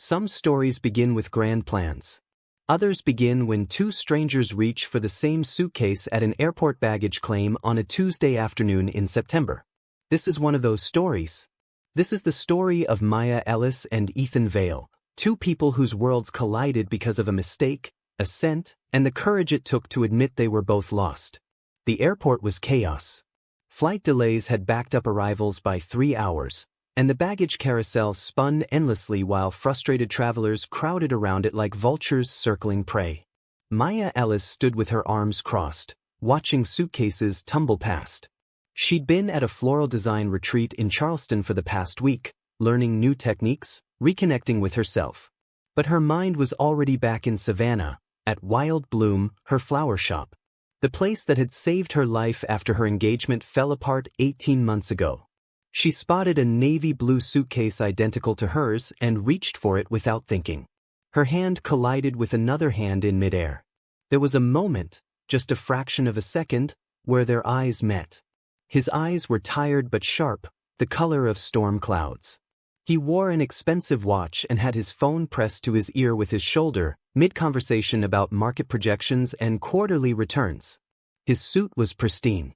Some stories begin with grand plans. Others begin when two strangers reach for the same suitcase at an airport baggage claim on a Tuesday afternoon in September. This is one of those stories. This is the story of Maya Ellis and Ethan Vale, two people whose worlds collided because of a mistake, a scent, and the courage it took to admit they were both lost. The airport was chaos. Flight delays had backed up arrivals by 3 hours, and the baggage carousel spun endlessly while frustrated travelers crowded around it like vultures circling prey. Maya Ellis stood with her arms crossed, watching suitcases tumble past. She'd been at a floral design retreat in Charleston for the past week, learning new techniques, reconnecting with herself. But her mind was already back in Savannah, at Wild Bloom, her flower shop. The place that had saved her life after her engagement fell apart 18 months ago. She spotted a navy blue suitcase identical to hers and reached for it without thinking. Her hand collided with another hand in midair. There was a moment, just a fraction of a second, where their eyes met. His eyes were tired but sharp, the color of storm clouds. He wore an expensive watch and had his phone pressed to his ear with his shoulder, mid-conversation about market projections and quarterly returns. His suit was pristine.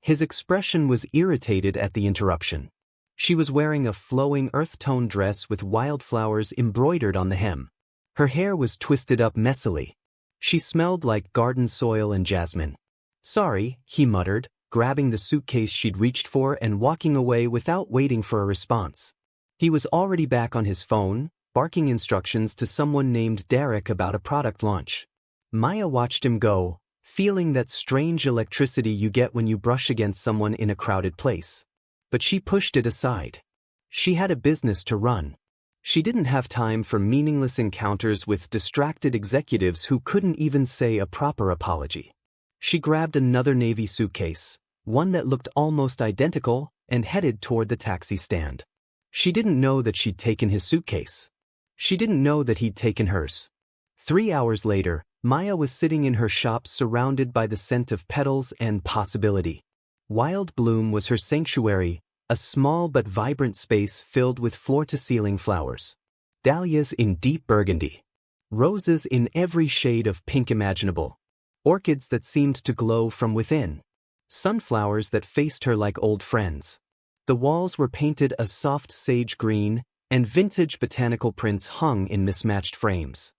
His expression was irritated at the interruption. She was wearing a flowing earth-tone dress with wildflowers embroidered on the hem. Her hair was twisted up messily. She smelled like garden soil and jasmine. "Sorry," he muttered, grabbing the suitcase she'd reached for and walking away without waiting for a response. He was already back on his phone, barking instructions to someone named Derek about a product launch. Maya watched him go, feeling that strange electricity you get when you brush against someone in a crowded place. But she pushed it aside. She had a business to run. She didn't have time for meaningless encounters with distracted executives who couldn't even say a proper apology. She grabbed another navy suitcase, one that looked almost identical, and headed toward the taxi stand. She didn't know that she'd taken his suitcase. She didn't know that he'd taken hers. 3 hours later, Maya was sitting in her shop surrounded by the scent of petals and possibility. Wild Bloom was her sanctuary, a small but vibrant space filled with floor-to-ceiling flowers. Dahlias in deep burgundy. Roses in every shade of pink imaginable. Orchids that seemed to glow from within. Sunflowers that faced her like old friends. The walls were painted a soft sage green, and vintage botanical prints hung in mismatched frames.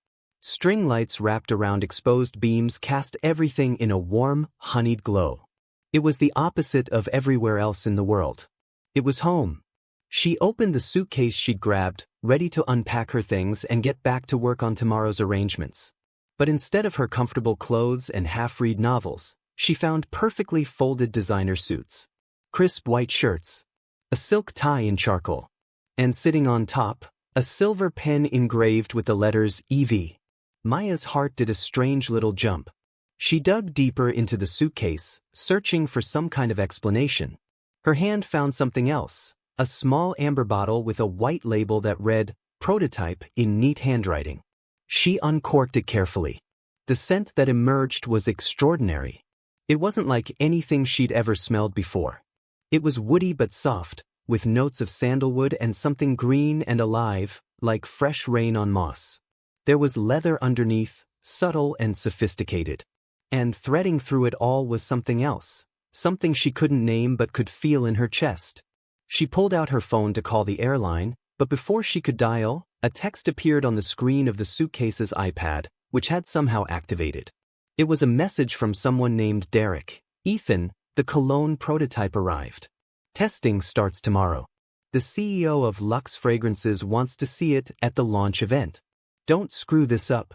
String lights wrapped around exposed beams cast everything in a warm, honeyed glow. It was the opposite of everywhere else in the world. It was home. She opened the suitcase she'd grabbed, ready to unpack her things and get back to work on tomorrow's arrangements. But instead of her comfortable clothes and half-read novels, she found perfectly folded designer suits. Crisp white shirts. A silk tie in charcoal. And sitting on top, a silver pen engraved with the letters EV. Maya's heart did a strange little jump. She dug deeper into the suitcase, searching for some kind of explanation. Her hand found something else, a small amber bottle with a white label that read, "Prototype," in neat handwriting. She uncorked it carefully. The scent that emerged was extraordinary. It wasn't like anything she'd ever smelled before. It was woody but soft, with notes of sandalwood and something green and alive, like fresh rain on moss. There was leather underneath, subtle and sophisticated. And threading through it all was something else, something she couldn't name but could feel in her chest. She pulled out her phone to call the airline, but before she could dial, a text appeared on the screen of the suitcase's iPad, which had somehow activated. It was a message from someone named Derek. "Ethan, the cologne prototype arrived. Testing starts tomorrow. The CEO of Luxe Fragrances wants to see it at the launch event. Don't screw this up."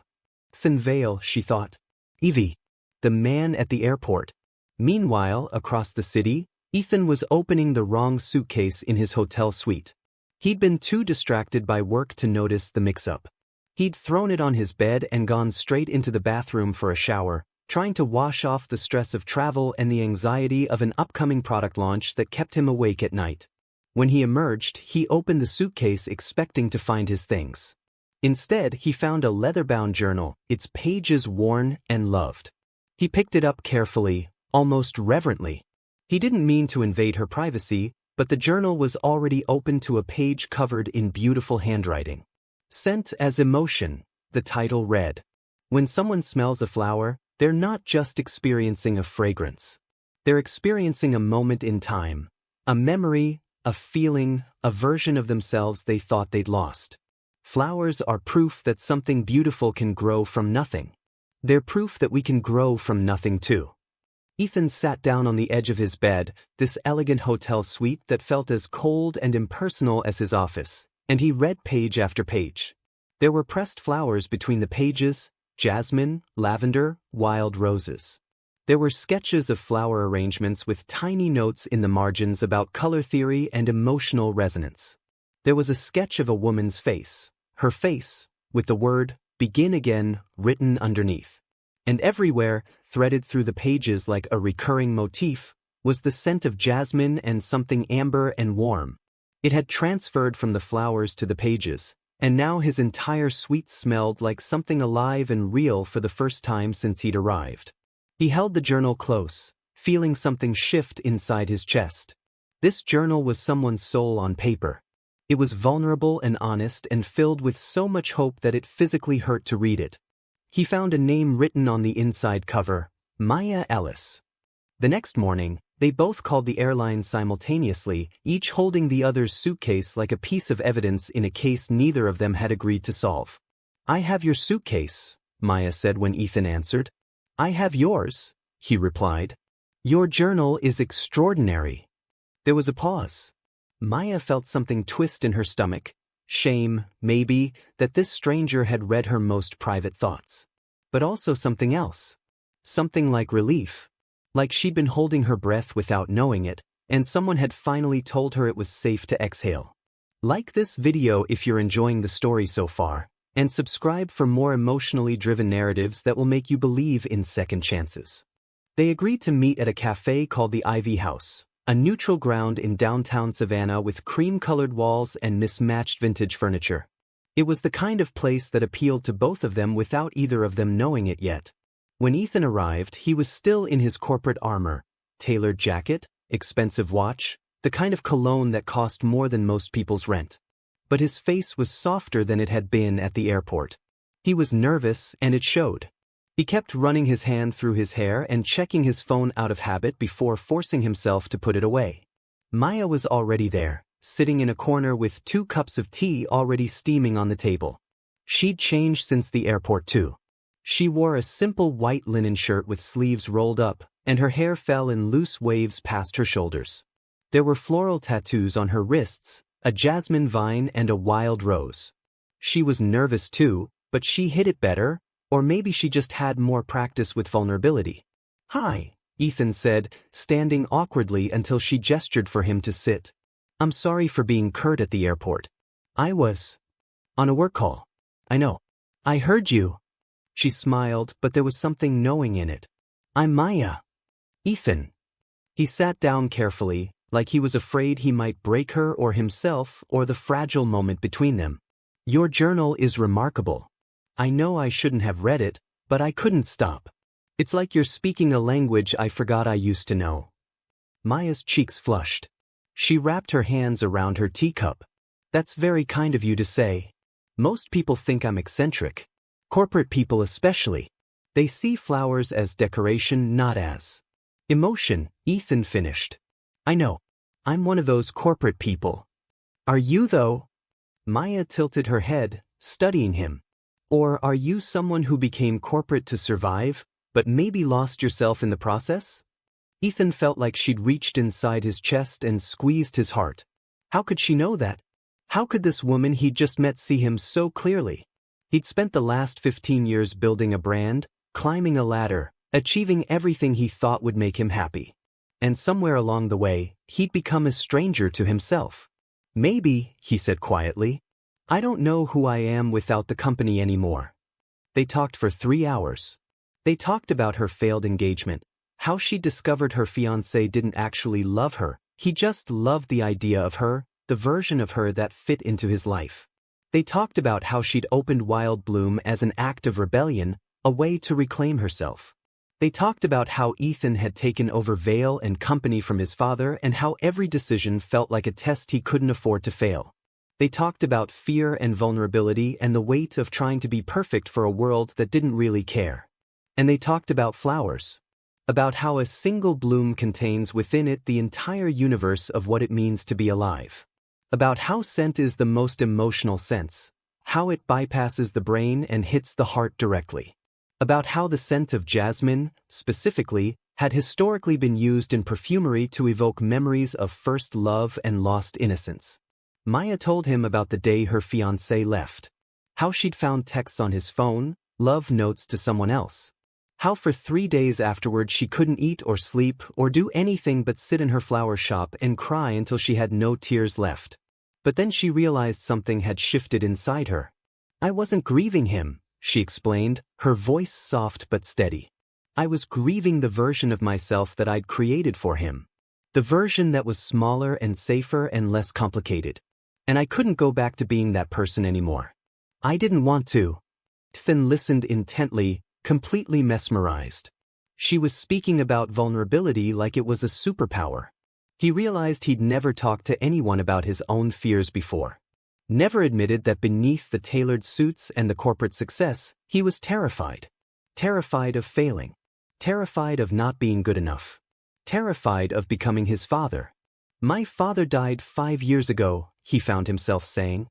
Ethan Vale, she thought. Evie. The man at the airport. Meanwhile, across the city, Ethan was opening the wrong suitcase in his hotel suite. He'd been too distracted by work to notice the mix-up. He'd thrown it on his bed and gone straight into the bathroom for a shower, trying to wash off the stress of travel and the anxiety of an upcoming product launch that kept him awake at night. When he emerged, he opened the suitcase expecting to find his things. Instead, he found a leather-bound journal, its pages worn and loved. He picked it up carefully, almost reverently. He didn't mean to invade her privacy, but the journal was already open to a page covered in beautiful handwriting. Scent as Emotion, the title read. When someone smells a flower, they're not just experiencing a fragrance. They're experiencing a moment in time, a memory, a feeling, a version of themselves they thought they'd lost. Flowers are proof that something beautiful can grow from nothing. They're proof that we can grow from nothing too. Ethan sat down on the edge of his bed, this elegant hotel suite that felt as cold and impersonal as his office, and he read page after page. There were pressed flowers between the pages, jasmine, lavender, wild roses. There were sketches of flower arrangements with tiny notes in the margins about color theory and emotional resonance. There was a sketch of a woman's face, her face, with the word, "Begin Again," written underneath. And everywhere, threaded through the pages like a recurring motif, was the scent of jasmine and something amber and warm. It had transferred from the flowers to the pages, and now his entire suite smelled like something alive and real for the first time since he'd arrived. He held the journal close, feeling something shift inside his chest. This journal was someone's soul on paper. It was vulnerable and honest and filled with so much hope that it physically hurt to read it. He found a name written on the inside cover, Maya Ellis. The next morning, they both called the airline simultaneously, each holding the other's suitcase like a piece of evidence in a case neither of them had agreed to solve. "I have your suitcase," Maya said when Ethan answered. "I have yours," he replied. "Your journal is extraordinary." There was a pause. Maya felt something twist in her stomach. Shame, maybe, that this stranger had read her most private thoughts. But also something else. Something like relief. Like she'd been holding her breath without knowing it, and someone had finally told her it was safe to exhale. Like this video if you're enjoying the story so far, and subscribe for more emotionally driven narratives that will make you believe in second chances. They agreed to meet at a cafe called the Ivy House, a neutral ground in downtown Savannah with cream-colored walls and mismatched vintage furniture. It was the kind of place that appealed to both of them without either of them knowing it yet. When Ethan arrived, he was still in his corporate armor, tailored jacket, expensive watch, the kind of cologne that cost more than most people's rent. But his face was softer than it had been at the airport. He was nervous, and it showed. He kept running his hand through his hair and checking his phone out of habit before forcing himself to put it away. Maya was already there, sitting in a corner with 2 cups of tea already steaming on the table. She'd changed since the airport too. She wore a simple white linen shirt with sleeves rolled up, and her hair fell in loose waves past her shoulders. There were floral tattoos on her wrists, a jasmine vine and a wild rose. She was nervous too, but she hid it better, or maybe she just had more practice with vulnerability. "Hi," Ethan said, standing awkwardly until she gestured for him to sit. "I'm sorry for being curt at the airport. I was on a work call." "I know. I heard you." She smiled, but there was something knowing in it. "I'm Maya." "Ethan." He sat down carefully, like he was afraid he might break her or himself or the fragile moment between them. "Your journal is remarkable. I know I shouldn't have read it, but I couldn't stop. It's like you're speaking a language I forgot I used to know." Maya's cheeks flushed. She wrapped her hands around her teacup. "That's very kind of you to say. Most people think I'm eccentric. Corporate people especially. They see flowers as decoration, not as emotion," Ethan finished. "I know. I'm one of those corporate people." "Are you though?" Maya tilted her head, studying him. "Or are you someone who became corporate to survive, but maybe lost yourself in the process?" Ethan felt like she'd reached inside his chest and squeezed his heart. How could she know that? How could this woman he'd just met see him so clearly? He'd spent the last 15 years building a brand, climbing a ladder, achieving everything he thought would make him happy. And somewhere along the way, he'd become a stranger to himself. "Maybe," he said quietly, "I don't know who I am without the company anymore." They talked for 3 hours. They talked about her failed engagement, how she discovered her fiancé didn't actually love her, he just loved the idea of her, the version of her that fit into his life. They talked about how she'd opened Wild Bloom as an act of rebellion, a way to reclaim herself. They talked about how Ethan had taken over Vale and company from his father and how every decision felt like a test he couldn't afford to fail. They talked about fear and vulnerability and the weight of trying to be perfect for a world that didn't really care. And they talked about flowers. About how a single bloom contains within it the entire universe of what it means to be alive. About how scent is the most emotional sense, how it bypasses the brain and hits the heart directly. About how the scent of jasmine, specifically, had historically been used in perfumery to evoke memories of first love and lost innocence. Maya told him about the day her fiancé left. How she'd found texts on his phone, love notes to someone else. How for 3 days afterward she couldn't eat or sleep or do anything but sit in her flower shop and cry until she had no tears left. But then she realized something had shifted inside her. I wasn't grieving him, she explained, her voice soft but steady. I was grieving the version of myself that I'd created for him. The version that was smaller and safer and less complicated. And I couldn't go back to being that person anymore. I didn't want to. Ethan listened intently, completely mesmerized. She was speaking about vulnerability like it was a superpower. He realized he'd never talked to anyone about his own fears before. Never admitted that beneath the tailored suits and the corporate success, he was terrified. Terrified of failing. Terrified of not being good enough. Terrified of becoming his father. My father died 5 years ago, he found himself saying.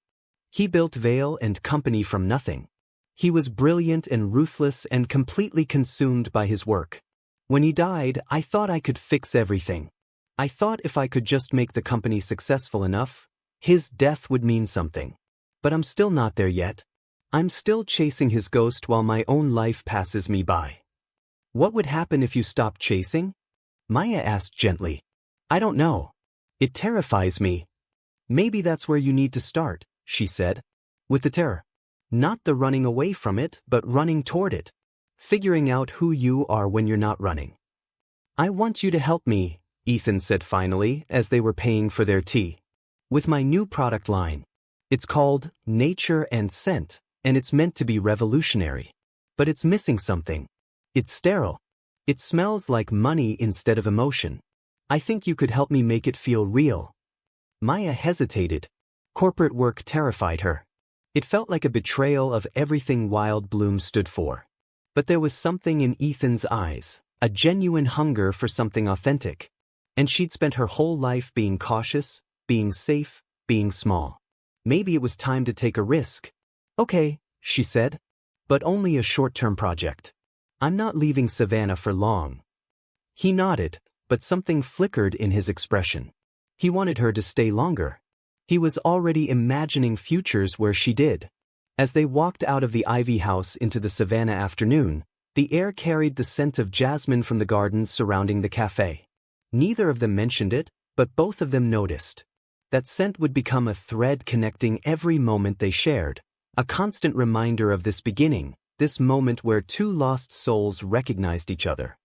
He built Vale and Company from nothing. He was brilliant and ruthless and completely consumed by his work. When he died, I thought I could fix everything. I thought if I could just make the company successful enough, his death would mean something. But I'm still not there yet. I'm still chasing his ghost while my own life passes me by. What would happen if you stopped chasing? Maya asked gently. I don't know. It terrifies me. Maybe that's where you need to start, she said. With the terror. Not the running away from it, but running toward it. Figuring out who you are when you're not running. I want you to help me, Ethan said finally, as they were paying for their tea. With my new product line. It's called Nature and Scent, and it's meant to be revolutionary. But it's missing something. It's sterile. It smells like money instead of emotion. I think you could help me make it feel real. Maya hesitated. Corporate work terrified her. It felt like a betrayal of everything Wild Bloom stood for. But there was something in Ethan's eyes, a genuine hunger for something authentic. And she'd spent her whole life being cautious, being safe, being small. Maybe it was time to take a risk. Okay, she said. But only a short-term project. I'm not leaving Savannah for long. He nodded, but something flickered in his expression. He wanted her to stay longer. He was already imagining futures where she did. As they walked out of the Ivy house into the Savannah afternoon, the air carried the scent of jasmine from the gardens surrounding the cafe. Neither of them mentioned it, but both of them noticed. That scent would become a thread connecting every moment they shared, a constant reminder of this beginning, this moment where two lost souls recognized each other.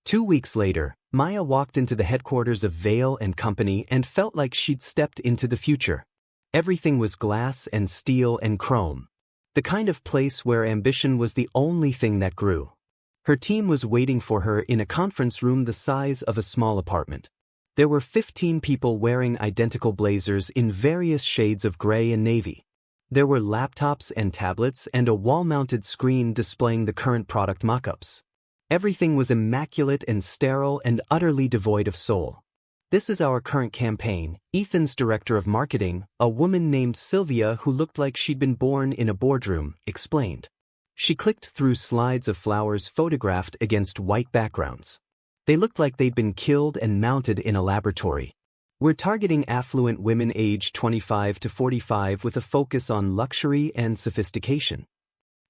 2 weeks later, Maya walked into the headquarters of Vale and Company and felt like she'd stepped into the future. Everything was glass and steel and chrome. The kind of place where ambition was the only thing that grew. Her team was waiting for her in a conference room the size of a small apartment. There were 15 people wearing identical blazers in various shades of gray and navy. There were laptops and tablets and a wall-mounted screen displaying the current product mock-ups. Everything was immaculate and sterile and utterly devoid of soul. This is our current campaign, Ethan's director of marketing, a woman named Sylvia who looked like she'd been born in a boardroom, explained. She clicked through slides of flowers photographed against white backgrounds. They looked like they'd been killed and mounted in a laboratory. We're targeting affluent women aged 25 to 45 with a focus on luxury and sophistication.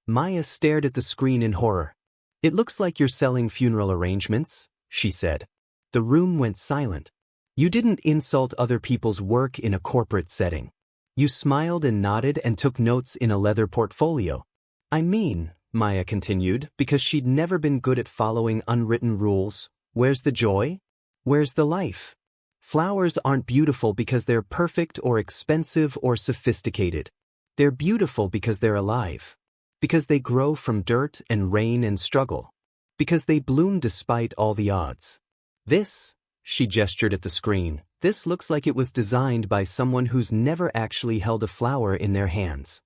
Maya stared at the screen in horror. It looks like you're selling funeral arrangements, she said. The room went silent. You didn't insult other people's work in a corporate setting. You smiled and nodded and took notes in a leather portfolio. I mean, Maya continued, because she'd never been good at following unwritten rules, where's the joy? Where's the life? Flowers aren't beautiful because they're perfect or expensive or sophisticated. They're beautiful because they're alive. Because they grow from dirt and rain and struggle. Because they bloom despite all the odds. This, she gestured at the screen, This looks like it was designed by someone who's never actually held a flower in their hands.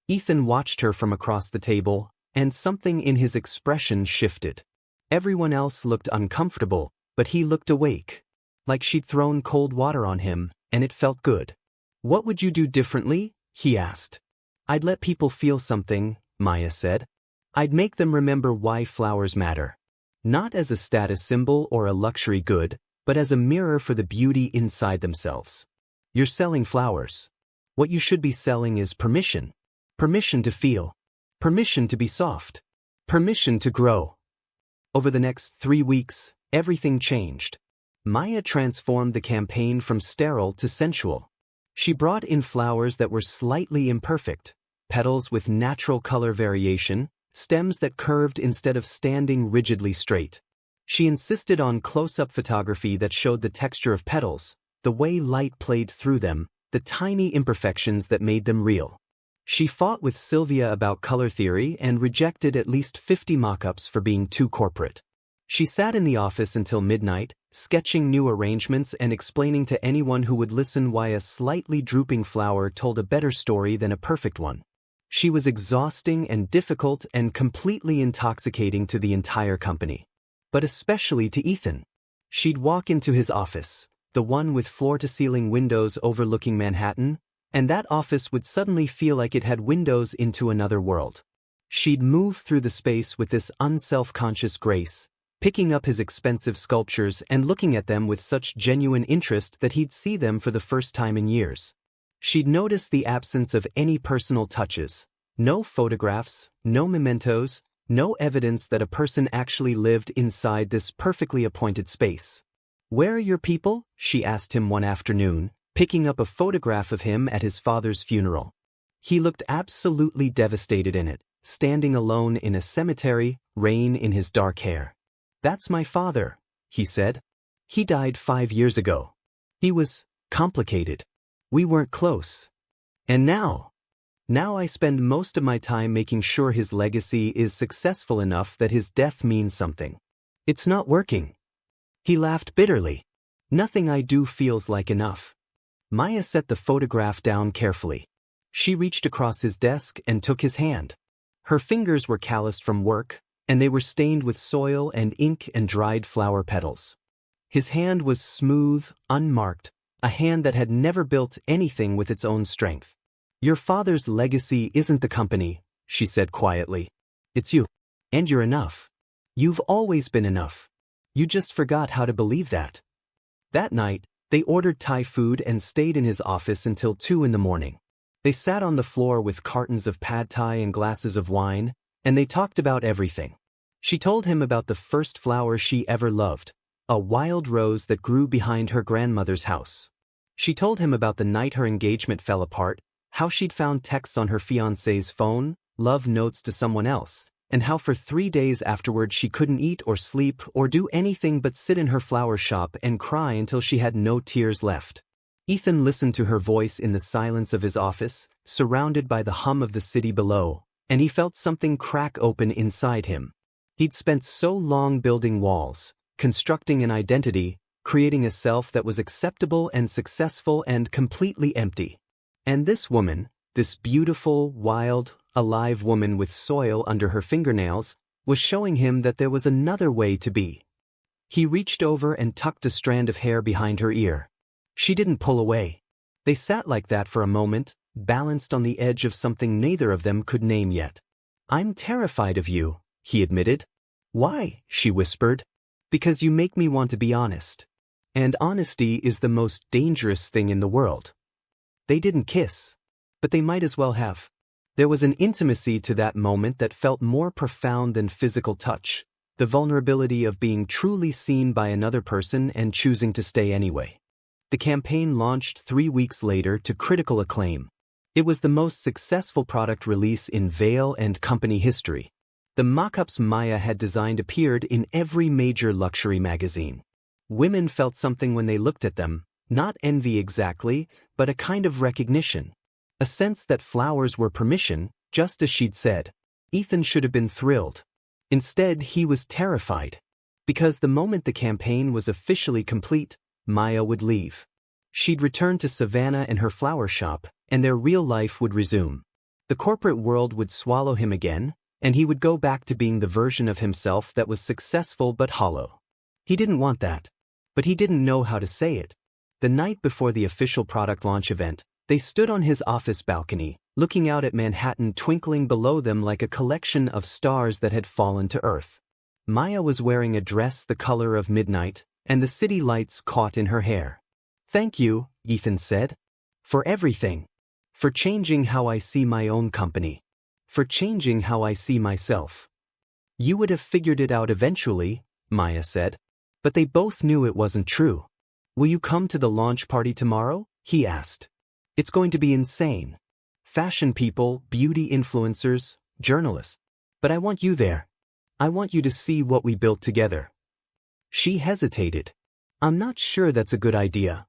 Ethan watched her from across the table, and something in his expression shifted. Everyone else looked uncomfortable, but he looked awake. Like she'd thrown cold water on him, and it felt good. "What would you do differently?" he asked. "I'd let people feel something," Maya said. "I'd make them remember why flowers matter. Not as a status symbol or a luxury good, but as a mirror for the beauty inside themselves. You're selling flowers. What you should be selling is permission. Permission to feel. Permission to be soft. Permission to grow." Over the next 3 weeks, everything changed. Maya transformed the campaign from sterile to sensual. She brought in flowers that were slightly imperfect, petals with natural color variation, stems that curved instead of standing rigidly straight. She insisted on close-up photography that showed the texture of petals, the way light played through them, the tiny imperfections that made them real. She fought with Sylvia about color theory and rejected at least 50 mock-ups for being too corporate. She sat in the office until midnight, sketching new arrangements and explaining to anyone who would listen why a slightly drooping flower told a better story than a perfect one. She was exhausting and difficult and completely intoxicating to the entire company. But especially to Ethan. She'd walk into his office, the one with floor-to-ceiling windows overlooking Manhattan, and that office would suddenly feel like it had windows into another world. She'd move through the space with this unself-conscious grace, picking up his expensive sculptures and looking at them with such genuine interest that he'd see them for the first time in years. She'd notice the absence of any personal touches, no photographs, no mementos, no evidence that a person actually lived inside this perfectly appointed space. "Where are your people?" she asked him one afternoon, picking up a photograph of him at his father's funeral. He looked absolutely devastated in it, standing alone in a cemetery, rain in his dark hair. "That's my father," he said. "He died 5 years ago. He was complicated. We weren't close. And now I spend most of my time making sure his legacy is successful enough that his death means something. It's not working." He laughed bitterly. "Nothing I do feels like enough." Maya set the photograph down carefully. She reached across his desk and took his hand. Her fingers were calloused from work, and they were stained with soil and ink and dried flower petals. His hand was smooth, unmarked, a hand that had never built anything with its own strength. "Your father's legacy isn't the company," she said quietly. "It's you. And you're enough. You've always been enough. You just forgot how to believe that." That night, they ordered Thai food and stayed in his office until 2 in the morning. They sat on the floor with cartons of pad thai and glasses of wine, and they talked about everything. She told him about the first flower she ever loved, a wild rose that grew behind her grandmother's house. She told him about the night her engagement fell apart, how she'd found texts on her fiancé's phone, love notes to someone else, and how for 3 days afterward she couldn't eat or sleep or do anything but sit in her flower shop and cry until she had no tears left. Ethan listened to her voice in the silence of his office, surrounded by the hum of the city below, and he felt something crack open inside him. He'd spent so long building walls, constructing an identity, creating a self that was acceptable and successful and completely empty. And this woman, this beautiful, wild, alive woman with soil under her fingernails, was showing him that there was another way to be. He reached over and tucked a strand of hair behind her ear. She didn't pull away. They sat like that for a moment, balanced on the edge of something neither of them could name yet. "I'm terrified of you," he admitted. "Why?" she whispered. "Because you make me want to be honest. And honesty is the most dangerous thing in the world." They didn't kiss, but they might as well have. There was an intimacy to that moment that felt more profound than physical touch, the vulnerability of being truly seen by another person and choosing to stay anyway. The campaign launched 3 weeks later to critical acclaim. It was the most successful product release in Vail and Company history. The mock-ups Maya had designed appeared in every major luxury magazine. Women felt something when they looked at them, not envy exactly, but a kind of recognition. A sense that flowers were permission, just as she'd said. Ethan should have been thrilled. Instead, he was terrified. Because the moment the campaign was officially complete, Maya would leave. She'd return to Savannah and her flower shop, and their real life would resume. The corporate world would swallow him again, and he would go back to being the version of himself that was successful but hollow. He didn't want that. But he didn't know how to say it. The night before the official product launch event, they stood on his office balcony, looking out at Manhattan twinkling below them like a collection of stars that had fallen to earth. Maya was wearing a dress the color of midnight, and the city lights caught in her hair. "Thank you," Ethan said. "For everything. For changing how I see my own company. For changing how I see myself." "You would have figured it out eventually," Maya said. But they both knew it wasn't true. "Will you come to the launch party tomorrow?" he asked. "It's going to be insane. Fashion people, beauty influencers, journalists. But I want you there. I want you to see what we built together." She hesitated. "I'm not sure that's a good idea."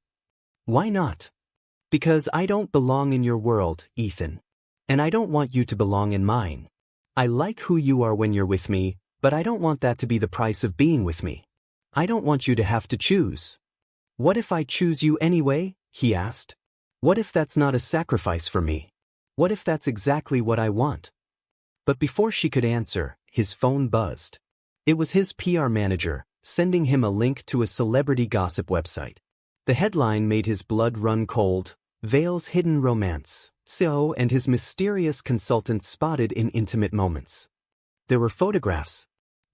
"Why not?" "Because I don't belong in your world, Ethan. And I don't want you to belong in mine. I like who you are when you're with me, but I don't want that to be the price of being with me. I don't want you to have to choose." "What if I choose you anyway?" he asked. "What if that's not a sacrifice for me? What if that's exactly what I want?" But before she could answer, his phone buzzed. It was his PR manager, sending him a link to a celebrity gossip website. The headline made his blood run cold: "Veils hidden romance, So and his mysterious consultant spotted in intimate moments." There were photographs.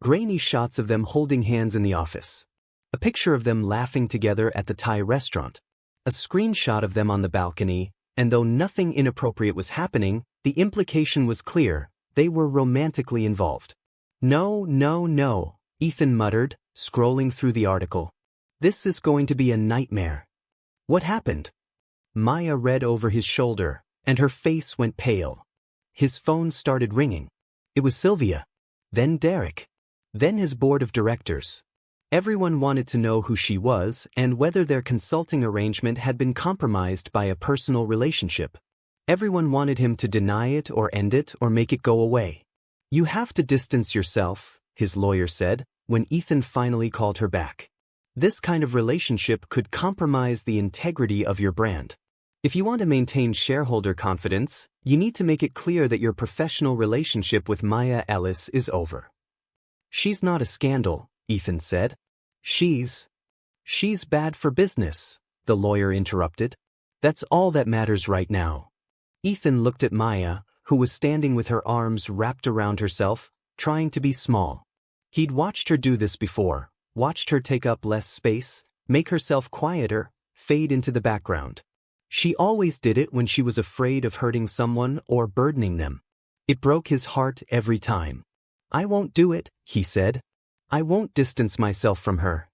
Grainy shots of them holding hands in the office. A picture of them laughing together at the Thai restaurant. A screenshot of them on the balcony, and though nothing inappropriate was happening, the implication was clear: they were romantically involved. "No, no, no," Ethan muttered, scrolling through the article. "This is going to be a nightmare." "What happened?" Maya read over his shoulder, and her face went pale. His phone started ringing. It was Sylvia. Then Derek. Then his board of directors. Everyone wanted to know who she was and whether their consulting arrangement had been compromised by a personal relationship. Everyone wanted him to deny it or end it or make it go away. "You have to distance yourself," his lawyer said, when Ethan finally called her back. "This kind of relationship could compromise the integrity of your brand. If you want to maintain shareholder confidence, you need to make it clear that your professional relationship with Maya Ellis is over." "She's not a scandal," Ethan said. She's bad for business," the lawyer interrupted. "That's all that matters right now." Ethan looked at Maya, who was standing with her arms wrapped around herself, trying to be small. He'd watched her do this before, watched her take up less space, make herself quieter, fade into the background. She always did it when she was afraid of hurting someone or burdening them. It broke his heart every time. "I won't do it," he said. "I won't distance myself from her."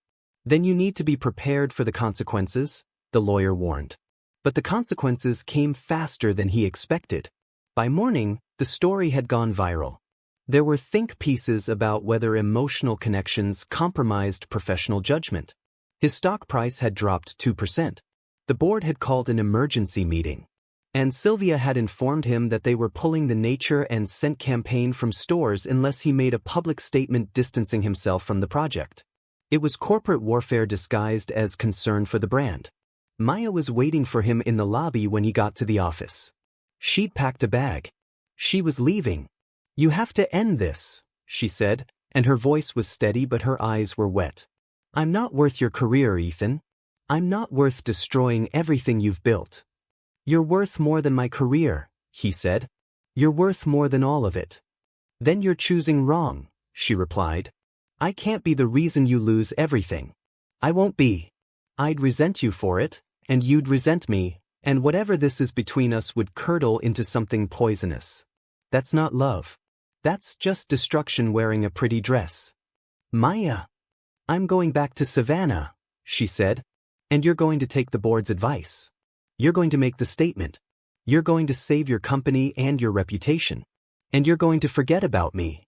"Then you need to be prepared for the consequences," the lawyer warned. But the consequences came faster than he expected. By morning, the story had gone viral. There were think pieces about whether emotional connections compromised professional judgment. His stock price had dropped 2%. The board had called an emergency meeting. And Sylvia had informed him that they were pulling the Nature and Scent campaign from stores unless he made a public statement distancing himself from the project. It was corporate warfare disguised as concern for the brand. Maya was waiting for him in the lobby when he got to the office. She'd packed a bag. She was leaving. "You have to end this," she said, and her voice was steady but her eyes were wet. "I'm not worth your career, Ethan. I'm not worth destroying everything you've built." "You're worth more than my career," he said. "You're worth more than all of it." "Then you're choosing wrong," she replied. "I can't be the reason you lose everything. I won't be. I'd resent you for it, and you'd resent me, and whatever this is between us would curdle into something poisonous. That's not love. That's just destruction wearing a pretty dress." "Maya." "I'm going back to Savannah," she said. "And you're going to take the board's advice. You're going to make the statement. You're going to save your company and your reputation. And you're going to forget about me."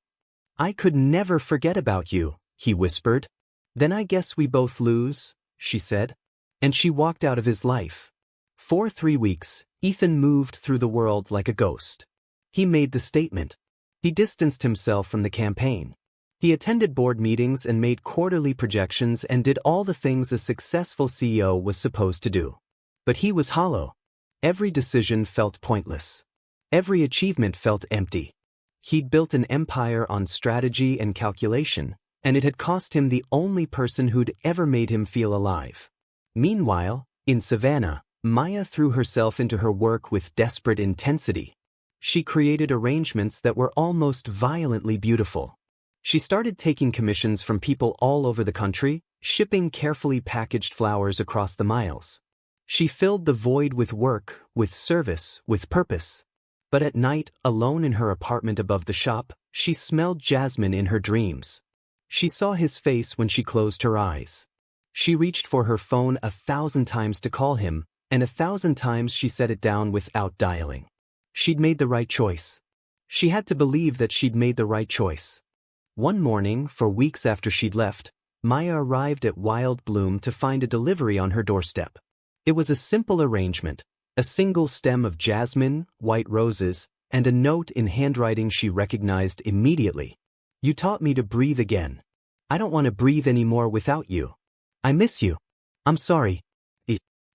"I could never forget about you," he whispered. "Then I guess we both lose," she said. And she walked out of his life. For 3 weeks, Ethan moved through the world like a ghost. He made the statement. He distanced himself from the campaign. He attended board meetings and made quarterly projections and did all the things a successful CEO was supposed to do. But he was hollow. Every decision felt pointless. Every achievement felt empty. He'd built an empire on strategy and calculation, and it had cost him the only person who'd ever made him feel alive. Meanwhile, in Savannah, Maya threw herself into her work with desperate intensity. She created arrangements that were almost violently beautiful. She started taking commissions from people all over the country, shipping carefully packaged flowers across the miles. She filled the void with work, with service, with purpose. But at night, alone in her apartment above the shop, she smelled jasmine in her dreams. She saw his face when she closed her eyes. She reached for her phone 1,000 times to call him, and 1,000 times she set it down without dialing. She'd made the right choice. She had to believe that she'd made the right choice. One morning, for weeks after she'd left, Maya arrived at Wild Bloom to find a delivery on her doorstep. It was a simple arrangement, a single stem of jasmine, white roses, and a note in handwriting she recognized immediately. "You taught me to breathe again. I don't want to breathe anymore without you. I miss you. I'm sorry."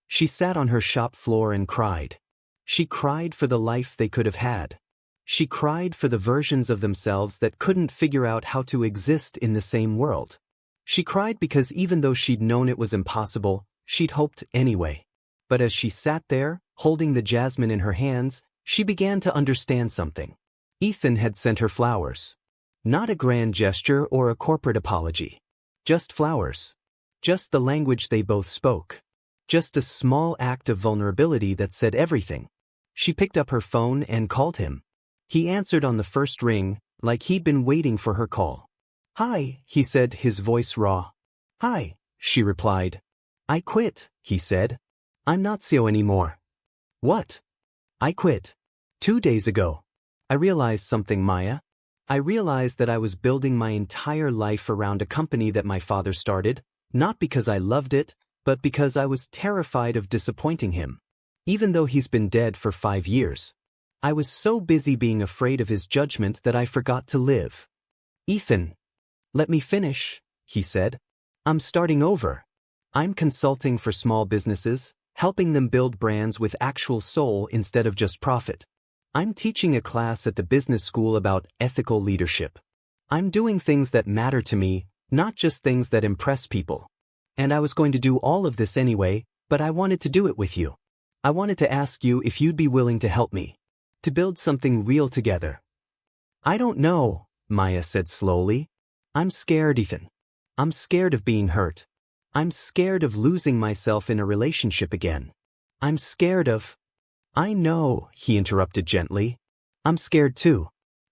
She sat on her shop floor and cried. She cried for the life they could have had. She cried for the versions of themselves that couldn't figure out how to exist in the same world. She cried because even though she'd known it was impossible, she'd hoped anyway. But as she sat there, holding the jasmine in her hands, she began to understand something. Ethan had sent her flowers. Not a grand gesture or a corporate apology. Just flowers. Just the language they both spoke. Just a small act of vulnerability that said everything. She picked up her phone and called him. He answered on the first ring, like he'd been waiting for her call. "Hi," he said, his voice raw. "Hi," she replied. "I quit," he said. "I'm not CEO anymore." "What?" "I quit. 2 days ago. I realized something, Maya. I realized that I was building my entire life around a company that my father started, not because I loved it, but because I was terrified of disappointing him. Even though he's been dead for 5 years. I was so busy being afraid of his judgment that I forgot to live." "Ethan, let me finish," he said. "I'm starting over. I'm consulting for small businesses, helping them build brands with actual soul instead of just profit. I'm teaching a class at the business school about ethical leadership. I'm doing things that matter to me, not just things that impress people. And I was going to do all of this anyway, but I wanted to do it with you. I wanted to ask you if you'd be willing to help me. To build something real together." "I don't know," Maya said slowly. "I'm scared, Ethan. I'm scared of being hurt. I'm scared of losing myself in a relationship again. I'm scared of—" "I know," he interrupted gently. "I'm scared too.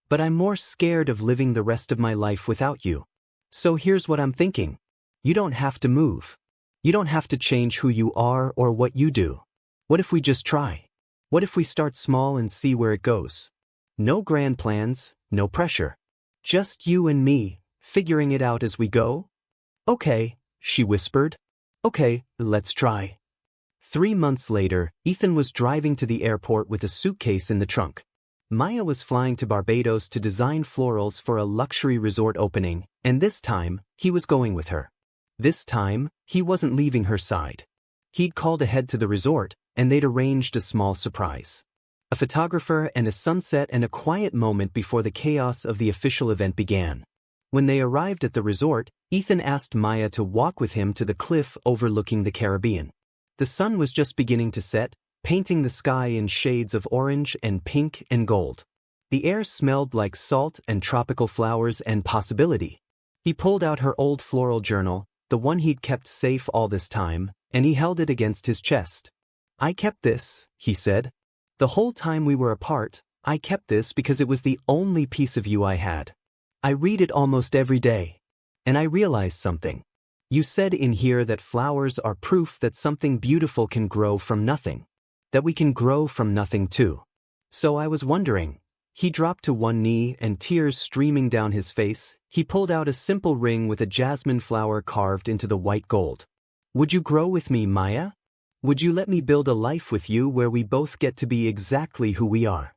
But I'm more scared of living the rest of my life without you. So here's what I'm thinking. You don't have to move. You don't have to change who you are or what you do. What if we just try? What if we start small and see where it goes? No grand plans, no pressure. Just you and me, figuring it out as we go?" "Okay," she whispered. "Okay, let's try." 3 months later, Ethan was driving to the airport with a suitcase in the trunk. Maya was flying to Barbados to design florals for a luxury resort opening, and this time, he was going with her. This time, he wasn't leaving her side. He'd called ahead to the resort, and they'd arranged a small surprise. A photographer and a sunset and a quiet moment before the chaos of the official event began. When they arrived at the resort, Ethan asked Maya to walk with him to the cliff overlooking the Caribbean. The sun was just beginning to set, painting the sky in shades of orange and pink and gold. The air smelled like salt and tropical flowers and possibility. He pulled out her old floral journal, the one he'd kept safe all this time, and he held it against his chest. "I kept this," he said. "The whole time we were apart, I kept this because it was the only piece of you I had. I read it almost every day. And I realized something. You said in here that flowers are proof that something beautiful can grow from nothing. That we can grow from nothing too. So I was wondering." He dropped to one knee and tears streaming down his face, he pulled out a simple ring with a jasmine flower carved into the white gold. "Would you grow with me, Maya? Would you let me build a life with you where we both get to be exactly who we are?"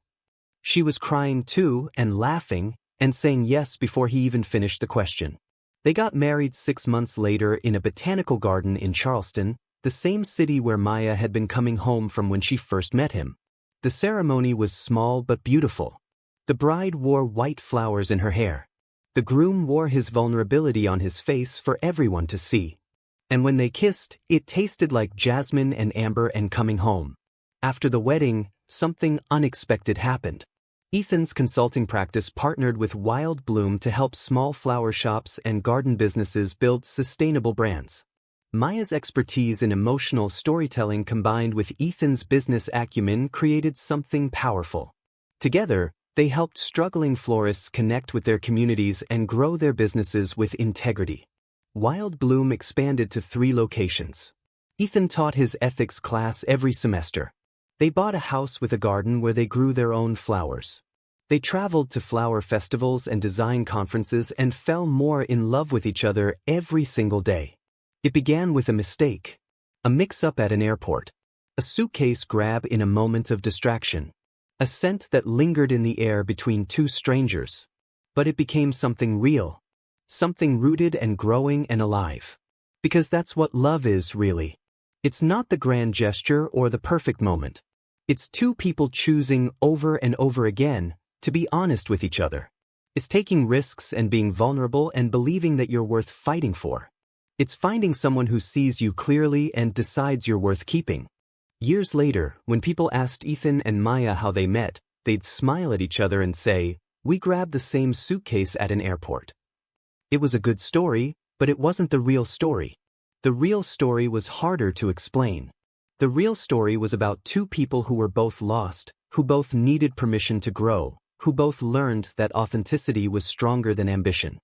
She was crying too and laughing and saying yes before he even finished the question. They got married 6 months later in a botanical garden in Charleston, the same city where Maya had been coming home from when she first met him. The ceremony was small but beautiful. The bride wore white flowers in her hair. The groom wore his vulnerability on his face for everyone to see. And when they kissed, it tasted like jasmine and amber and coming home. After the wedding, something unexpected happened. Ethan's consulting practice partnered with Wild Bloom to help small flower shops and garden businesses build sustainable brands. Maya's expertise in emotional storytelling combined with Ethan's business acumen created something powerful. Together, they helped struggling florists connect with their communities and grow their businesses with integrity. Wild Bloom expanded to 3 locations. Ethan taught his ethics class every semester. They bought a house with a garden where they grew their own flowers. They traveled to flower festivals and design conferences and fell more in love with each other every single day. It began with a mistake. A mix-up at an airport. A suitcase grab in a moment of distraction. A scent that lingered in the air between 2 strangers. But it became something real. Something rooted and growing and alive. Because that's what love is, really. It's not the grand gesture or the perfect moment. It's 2 people choosing over and over again to be honest with each other. It's taking risks and being vulnerable and believing that you're worth fighting for. It's finding someone who sees you clearly and decides you're worth keeping. Years later, when people asked Ethan and Maya how they met, they'd smile at each other and say, "We grabbed the same suitcase at an airport." It was a good story, but it wasn't the real story. The real story was harder to explain. The real story was about 2 people who were both lost, who both needed permission to grow, who both learned that authenticity was stronger than ambition.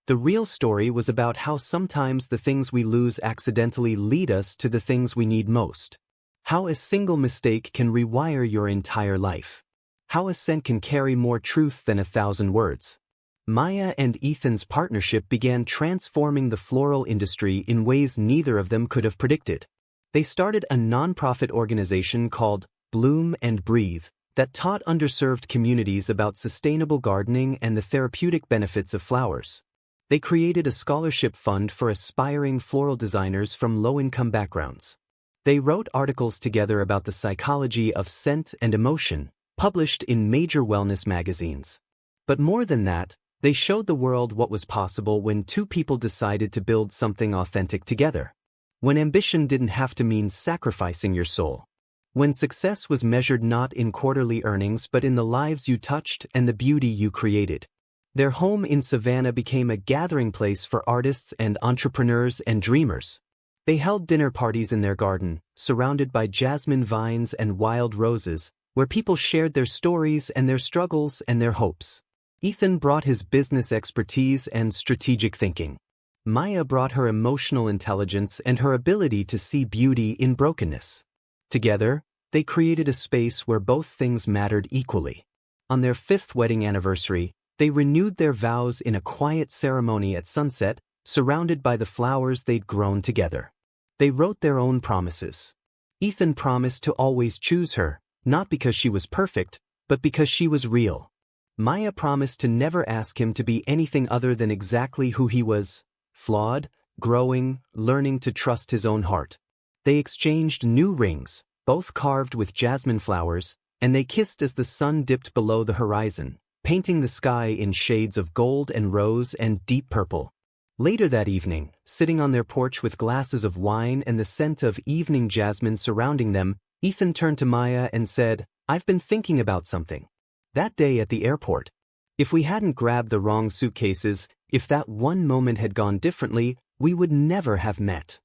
The real story was about how sometimes the things we lose accidentally lead us to the things we need most. How a single mistake can rewire your entire life. How a scent can carry more truth than 1,000 words. Maya and Ethan's partnership began transforming the floral industry in ways neither of them could have predicted. They started a nonprofit organization called Bloom and Breathe that taught underserved communities about sustainable gardening and the therapeutic benefits of flowers. They created a scholarship fund for aspiring floral designers from low-income backgrounds. They wrote articles together about the psychology of scent and emotion, published in major wellness magazines. But more than that, they showed the world what was possible when 2 people decided to build something authentic together. When ambition didn't have to mean sacrificing your soul. When success was measured not in quarterly earnings but in the lives you touched and the beauty you created. Their home in Savannah became a gathering place for artists and entrepreneurs and dreamers. They held dinner parties in their garden, surrounded by jasmine vines and wild roses, where people shared their stories and their struggles and their hopes. Ethan brought his business expertise and strategic thinking. Maya brought her emotional intelligence and her ability to see beauty in brokenness. Together, they created a space where both things mattered equally. On their 5th wedding anniversary, they renewed their vows in a quiet ceremony at sunset, surrounded by the flowers they'd grown together. They wrote their own promises. Ethan promised to always choose her, not because she was perfect, but because she was real. Maya promised to never ask him to be anything other than exactly who he was, flawed, growing, learning to trust his own heart. They exchanged new rings, both carved with jasmine flowers, and they kissed as the sun dipped below the horizon, painting the sky in shades of gold and rose and deep purple. Later that evening, sitting on their porch with glasses of wine and the scent of evening jasmine surrounding them, Ethan turned to Maya and said, "I've been thinking about something. That day at the airport. If we hadn't grabbed the wrong suitcases, if that one moment had gone differently, we would never have met."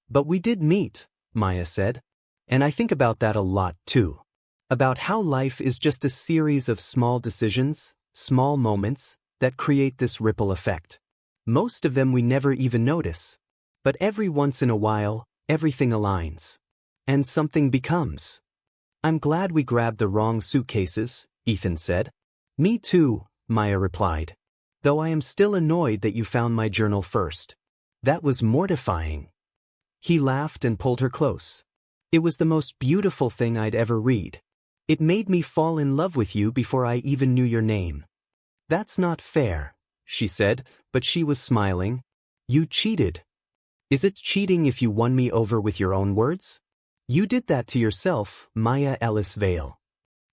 "But we did meet," Maya said. "And I think about that a lot, too. About how life is just a series of small decisions, small moments, that create this ripple effect. Most of them we never even notice. But every once in a while, everything aligns. And something becomes." "I'm glad we grabbed the wrong suitcases," Ethan said. "Me too," Maya replied. "Though I am still annoyed that you found my journal first. That was mortifying." He laughed and pulled her close. "It was the most beautiful thing I'd ever read. It made me fall in love with you before I even knew your name." "That's not fair," she said, but she was smiling. "You cheated." Is it cheating if you won me over with your own words? You did that to yourself, Maya Ellis Vale.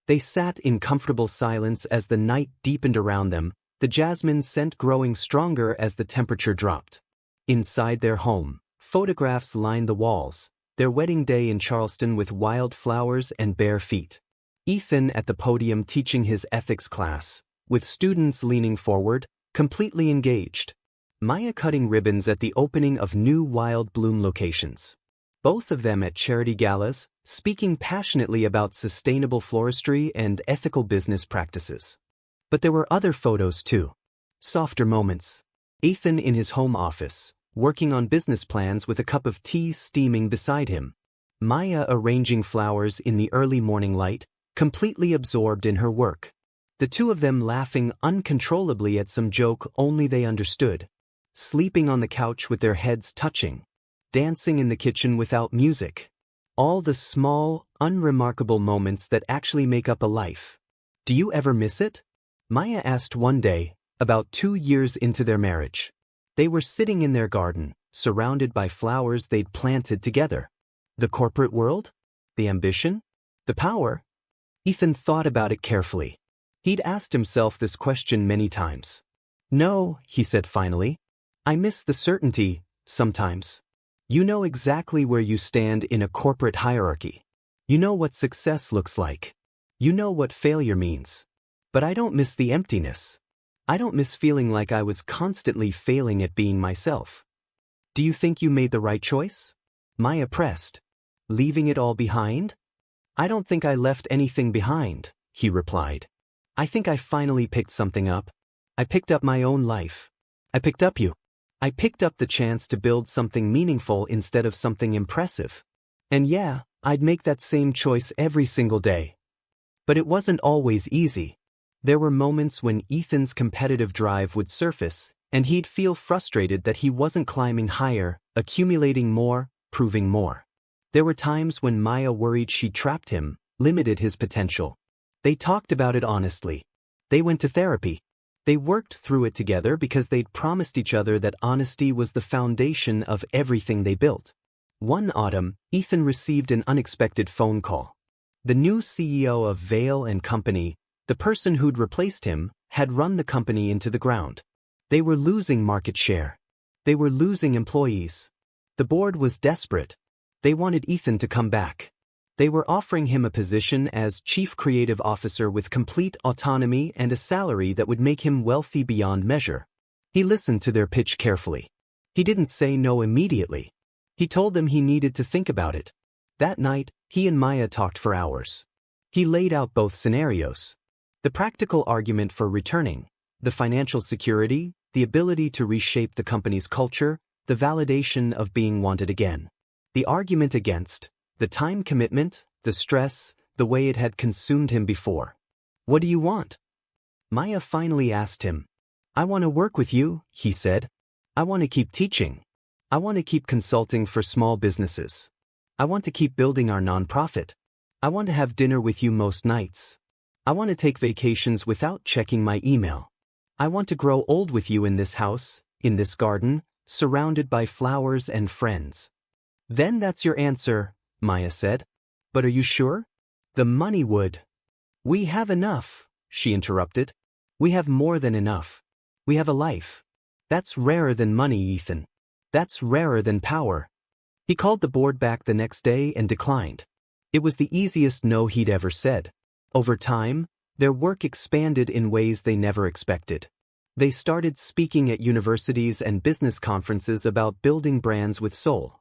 They sat in comfortable silence as the night deepened around them, the jasmine scent growing stronger as the temperature dropped. Inside their home, photographs lined the walls, their wedding day in Charleston with wild flowers and bare feet. Ethan at the podium teaching his ethics class, with students leaning forward, completely engaged. Maya cutting ribbons at the opening of new wild bloom locations. Both of them at charity galas, speaking passionately about sustainable floristry and ethical business practices. But there were other photos too. Softer moments. Ethan in his home office, working on business plans with a cup of tea steaming beside him. Maya arranging flowers in the early morning light, completely absorbed in her work. The two of them laughing uncontrollably at some joke only they understood. Sleeping on the couch with their heads touching. Dancing in the kitchen without music. All the small, unremarkable moments that actually make up a life. Do you ever miss it? Maya asked one day, about 2 years into their marriage. They were sitting in their garden, surrounded by flowers they'd planted together. The corporate world? The ambition? The power? Ethan thought about it carefully. He'd asked himself this question many times. No, he said finally. I miss the certainty, sometimes. You know exactly where you stand in a corporate hierarchy. You know what success looks like. You know what failure means. But I don't miss the emptiness. I don't miss feeling like I was constantly failing at being myself. Do you think you made the right choice? Maya pressed. Leaving it all behind? I don't think I left anything behind, he replied. I think I finally picked something up. I picked up my own life. I picked up you. I picked up the chance to build something meaningful instead of something impressive. And yeah, I'd make that same choice every single day. But it wasn't always easy. There were moments when Ethan's competitive drive would surface, and he'd feel frustrated that he wasn't climbing higher, accumulating more, proving more. There were times when Maya worried she trapped him, limited his potential. They talked about it honestly. They went to therapy. They worked through it together because they'd promised each other that honesty was the foundation of everything they built. One autumn, Ethan received an unexpected phone call. The new CEO of Vale & Company, the person who'd replaced him, had run the company into the ground. They were losing market share. They were losing employees. The board was desperate. They wanted Ethan to come back. They were offering him a position as Chief Creative Officer with complete autonomy and a salary that would make him wealthy beyond measure. He listened to their pitch carefully. He didn't say no immediately. He told them he needed to think about it. That night, he and Maya talked for hours. He laid out both scenarios. The practical argument for returning, the financial security, the ability to reshape the company's culture, the validation of being wanted again. The argument against, the time commitment, the stress, the way it had consumed him before. What do you want? Maya finally asked him. I want to work with you, he said. I want to keep teaching. I want to keep consulting for small businesses. I want to keep building our nonprofit. I want to have dinner with you most nights. I want to take vacations without checking my email. I want to grow old with you in this house, in this garden, surrounded by flowers and friends. Then that's your answer, Maya said. But are you sure? The money would. We have enough, she interrupted. We have more than enough. We have a life. That's rarer than money, Ethan. That's rarer than power. He called the board back the next day and declined. It was the easiest no he'd ever said. Over time, their work expanded in ways they never expected. They started speaking at universities and business conferences about building brands with soul.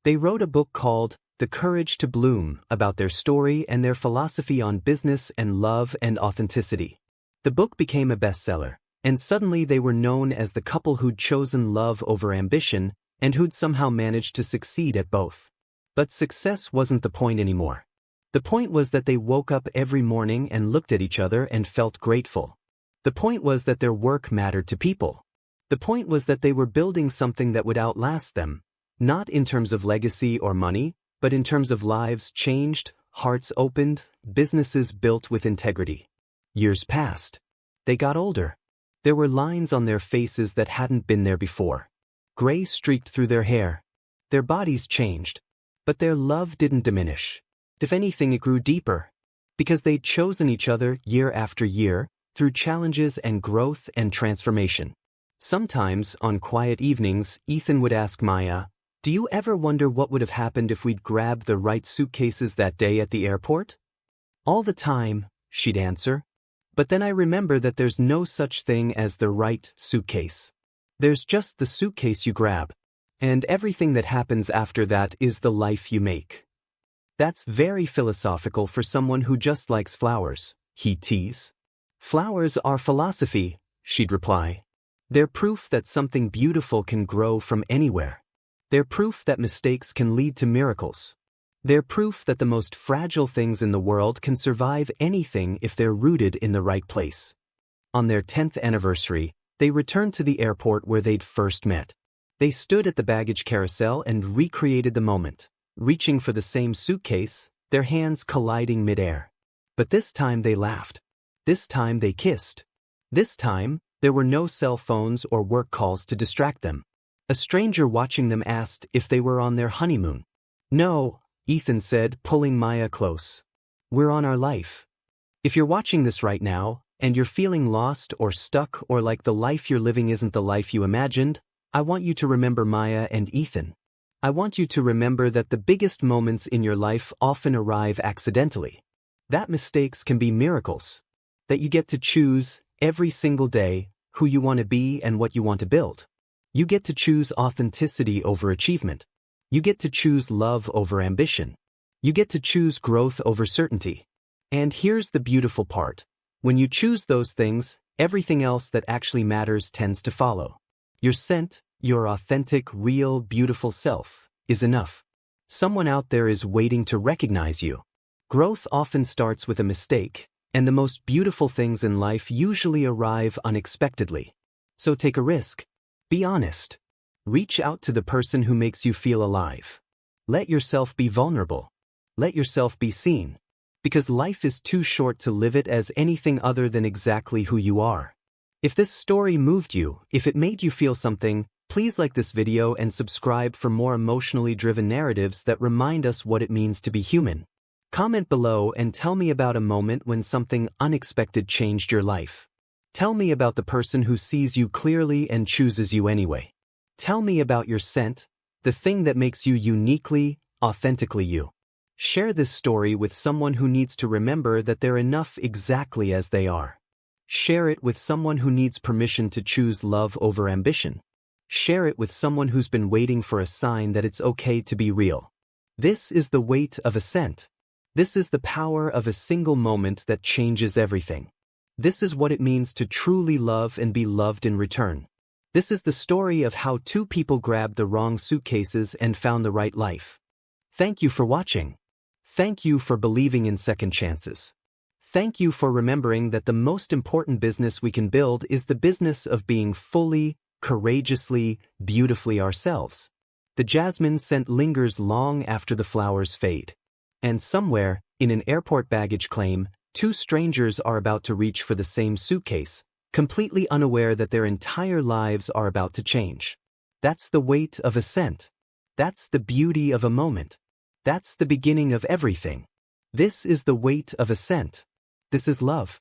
They wrote a book called The Courage to Bloom about their story and their philosophy on business and love and authenticity. The book became a bestseller, and suddenly they were known as the couple who'd chosen love over ambition and who'd somehow managed to succeed at both. But success wasn't the point anymore. The point was that they woke up every morning and looked at each other and felt grateful. The point was that their work mattered to people. The point was that they were building something that would outlast them, not in terms of legacy or money, but in terms of lives changed, hearts opened, businesses built with integrity. Years passed. They got older. There were lines on their faces that hadn't been there before. Gray streaked through their hair. Their bodies changed, but their love didn't diminish. If anything, it grew deeper. Because they'd chosen each other year after year, through challenges and growth and transformation. Sometimes, on quiet evenings, Ethan would ask Maya, "Do you ever wonder what would have happened if we'd grabbed the right suitcases that day at the airport?" "All the time," she'd answer. "But then I remember that there's no such thing as the right suitcase. There's just the suitcase you grab. And everything that happens after that is the life you make." "That's very philosophical for someone who just likes flowers," he'd tease. "Flowers are philosophy," she'd reply. "They're proof that something beautiful can grow from anywhere. They're proof that mistakes can lead to miracles. They're proof that the most fragile things in the world can survive anything if they're rooted in the right place." On their 10th anniversary, they returned to the airport where they'd first met. They stood at the baggage carousel and recreated the moment, reaching for the same suitcase, their hands colliding midair. But this time they laughed. This time they kissed. This time, there were no cell phones or work calls to distract them. A stranger watching them asked if they were on their honeymoon. "No," Ethan said, pulling Maya close. "We're on our life." If you're watching this right now, and you're feeling lost or stuck or like the life you're living isn't the life you imagined, I want you to remember Maya and Ethan. I want you to remember that the biggest moments in your life often arrive accidentally. That mistakes can be miracles. That you get to choose, every single day, who you want to be and what you want to build. You get to choose authenticity over achievement. You get to choose love over ambition. You get to choose growth over certainty. And here's the beautiful part. When you choose those things, everything else that actually matters tends to follow. Your scent, your authentic, real, beautiful self, is enough. Someone out there is waiting to recognize you. Growth often starts with a mistake, and the most beautiful things in life usually arrive unexpectedly. So take a risk. Be honest. Reach out to the person who makes you feel alive. Let yourself be vulnerable. Let yourself be seen. Because life is too short to live it as anything other than exactly who you are. If this story moved you, if it made you feel something, please like this video and subscribe for more emotionally driven narratives that remind us what it means to be human. Comment below and tell me about a moment when something unexpected changed your life. Tell me about the person who sees you clearly and chooses you anyway. Tell me about your scent, the thing that makes you uniquely, authentically you. Share this story with someone who needs to remember that they're enough exactly as they are. Share it with someone who needs permission to choose love over ambition. Share it with someone who's been waiting for a sign that it's okay to be real. This is the weight of a scent. This is the power of a single moment that changes everything. This is what it means to truly love and be loved in return. This is the story of how two people grabbed the wrong suitcases and found the right life. Thank you for watching. Thank you for believing in second chances. Thank you for remembering that the most important business we can build is the business of being fully, courageously, beautifully ourselves. The jasmine scent lingers long after the flowers fade. And somewhere, in an airport baggage claim, two strangers are about to reach for the same suitcase, completely unaware that their entire lives are about to change. That's the weight of a scent. That's the beauty of a moment. That's the beginning of everything. This is the weight of a scent. This is love.